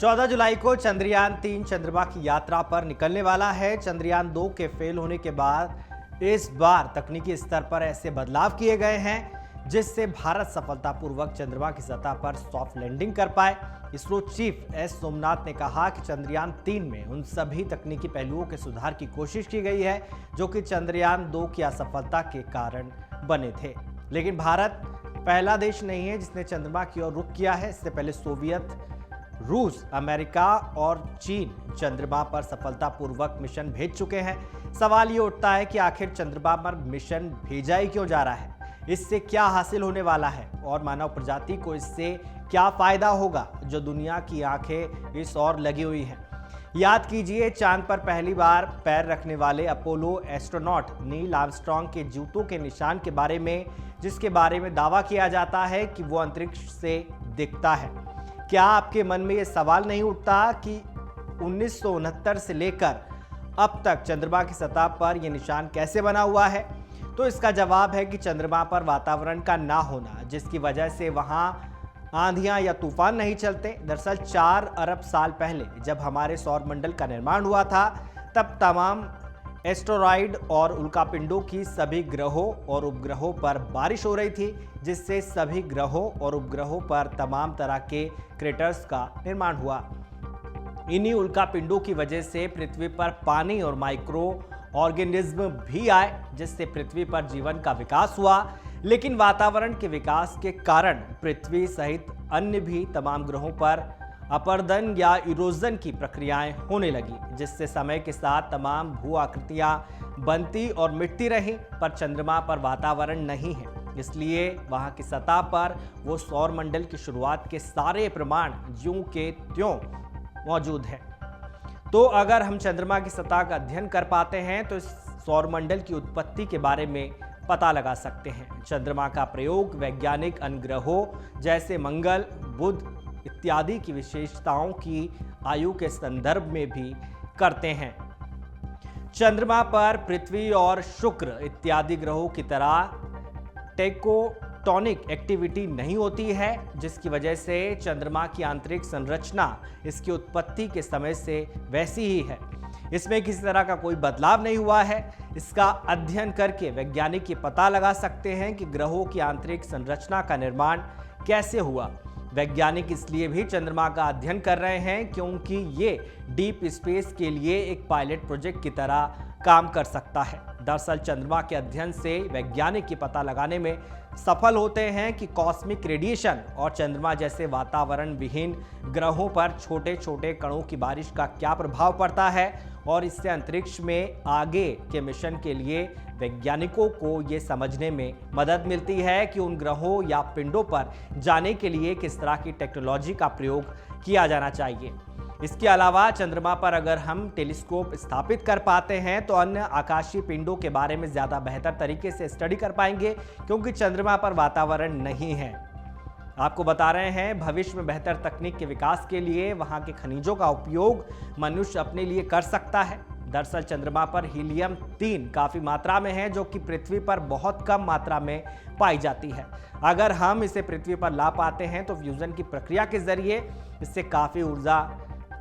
14 जुलाई को चंद्रयान 3 चंद्रमा की यात्रा पर निकलने वाला है। चंद्रयान 2 के फेल होने के बाद इस बार तकनीकी स्तर पर ऐसे बदलाव किए गए हैं जिससे भारत सफलतापूर्वक चंद्रमा की सतह पर सॉफ्ट लैंडिंग कर पाए। इसरो चीफ एस सोमनाथ ने कहा कि चंद्रयान 3 में उन सभी तकनीकी पहलुओं के सुधार की कोशिश की गई है जो कि चंद्रयान 2 की असफलता के कारण बने थे। लेकिन भारत पहला देश नहीं है जिसने चंद्रमा की ओर रुख किया है। इससे पहले सोवियत, रूस, अमेरिका और चीन चंद्रमा पर सफलतापूर्वक मिशन भेज चुके हैं। सवाल ये उठता है कि आखिर चंद्रमा पर मिशन भेजा ही क्यों जा रहा है, इससे क्या हासिल होने वाला है और मानव प्रजाति को इससे क्या फायदा होगा जो दुनिया की आंखें इस ओर लगी हुई हैं। याद कीजिए, चांद पर पहली बार पैर रखने वाले अपोलो एस्ट्रोनॉट नील आर्मस्ट्रांग के जूतों के निशान के बारे में, जिसके बारे में दावा किया जाता है कि वो अंतरिक्ष से दिखता है। क्या आपके मन में ये सवाल नहीं उठता कि 1969 से लेकर अब तक चंद्रमा की सतह पर यह निशान कैसे बना हुआ है? तो इसका जवाब है कि चंद्रमा पर वातावरण का ना होना, जिसकी वजह से वहां आंधियां या तूफान नहीं चलते। दरअसल 4 अरब साल पहले जब हमारे सौरमंडल का निर्माण हुआ था, तब तमाम एस्टेरॉयड और उल्कापिंडों की सभी ग्रहों और उपग्रहों पर बारिश हो रही थी, जिससे सभी ग्रहों और उपग्रहों पर तमाम तरह के क्रेटर्स का निर्माण हुआ। इन्हीं उल्कापिंडों की वजह से पृथ्वी पर पानी और माइक्रो ऑर्गेनिज्म भी आए, जिससे पृथ्वी पर जीवन का विकास हुआ। लेकिन वातावरण के विकास के कारण पृथ्वी सहित अन्य भी तमाम ग्रहों पर अपरदन या इरोजन की प्रक्रियाएं होने लगी, जिससे समय के साथ तमाम भू आकृतियां बनती और मिटती रहीं। पर चंद्रमा पर वातावरण नहीं है, इसलिए वहां की सतह पर वो सौरमंडल की शुरुआत के सारे प्रमाण ज्यों के त्यों मौजूद हैं। तो अगर हम चंद्रमा की सतह का अध्ययन कर पाते हैं तो इस सौरमंडल की उत्पत्ति के बारे में पता लगा सकते हैं। चंद्रमा का प्रयोग वैज्ञानिक अन्य ग्रहों जैसे मंगल, बुध इत्यादि की विशेषताओं की आयु के संदर्भ में भी करते हैं। चंद्रमा पर पृथ्वी और शुक्र इत्यादि ग्रहों की तरह टेक्टोनिक एक्टिविटी नहीं होती है, जिसकी वजह से चंद्रमा की आंतरिक संरचना इसकी उत्पत्ति के समय से वैसी ही है। इसमें किसी तरह का कोई बदलाव नहीं हुआ है। इसका अध्ययन करके वैज्ञानिक ये पता लगा सकते हैं कि ग्रहों की आंतरिक संरचना का निर्माण कैसे हुआ। वैज्ञानिक इसलिए भी चंद्रमा का अध्ययन कर रहे हैं क्योंकि ये डीप स्पेस के लिए एक पायलट प्रोजेक्ट की तरह काम कर सकता है। दरअसल चंद्रमा के अध्ययन से वैज्ञानिक ये पता लगाने में सफल होते हैं कि कॉस्मिक रेडिएशन और चंद्रमा जैसे वातावरण विहीन ग्रहों पर छोटे छोटे कणों की बारिश का क्या प्रभाव पड़ता है, और इससे अंतरिक्ष में आगे के मिशन के लिए वैज्ञानिकों को ये समझने में मदद मिलती है कि उन ग्रहों या पिंडों पर जाने के लिए किस तरह की टेक्नोलॉजी का प्रयोग किया जाना चाहिए। इसके अलावा चंद्रमा पर अगर हम टेलीस्कोप स्थापित कर पाते हैं तो अन्य आकाशीय पिंडों के बारे में ज़्यादा बेहतर तरीके से स्टडी कर पाएंगे, क्योंकि चंद्रमा पर वातावरण नहीं है। आपको बता रहे हैं, भविष्य में बेहतर तकनीक के विकास के लिए वहां के खनिजों का उपयोग मनुष्य अपने लिए कर सकता है। दरअसल चंद्रमा पर हीलियम 3 काफ़ी मात्रा में है, जो कि पृथ्वी पर बहुत कम मात्रा में पाई जाती है। अगर हम इसे पृथ्वी पर ला पाते हैं तो फ्यूजन की प्रक्रिया के जरिए इससे काफ़ी ऊर्जा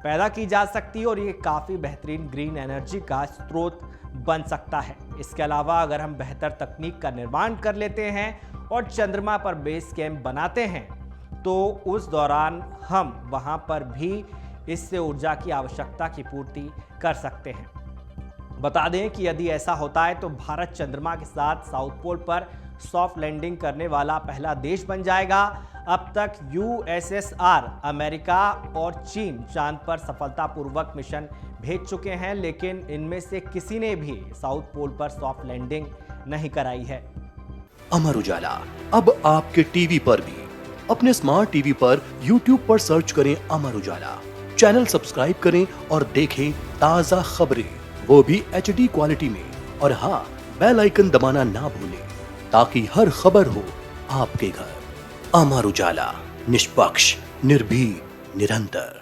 पैदा की जा सकती है और ये काफ़ी बेहतरीन ग्रीन एनर्जी का स्रोत बन सकता है। इसके अलावा अगर हम बेहतर तकनीक का निर्माण कर लेते हैं और चंद्रमा पर बेस कैंप बनाते हैं तो उस दौरान हम वहां पर भी इससे ऊर्जा की आवश्यकता की पूर्ति कर सकते हैं। बता दें कि यदि ऐसा होता है तो भारत चंद्रमा के साथ साउथ पोल पर सॉफ्ट लैंडिंग करने वाला पहला देश बन जाएगा। अब तक यूएसएसआर, अमेरिका और चीन चांद पर सफलतापूर्वक मिशन भेज चुके हैं, लेकिन इनमें से किसी ने भी साउथ पोल पर सॉफ्ट लैंडिंग नहीं कराई है। अमर उजाला अब आपके टीवी पर भी। अपने स्मार्ट टीवी पर YouTube पर सर्च करें अमर उजाला, चैनल सब्सक्राइब करें और देखें ताजा खबरें, वो भी HD क्वालिटी में। और हाँ, बेल आइकन दबाना ना भूलें ताकि हर खबर हो आपके घर। अमर उजाला, निष्पक्ष, निर्भीक, निरंतर।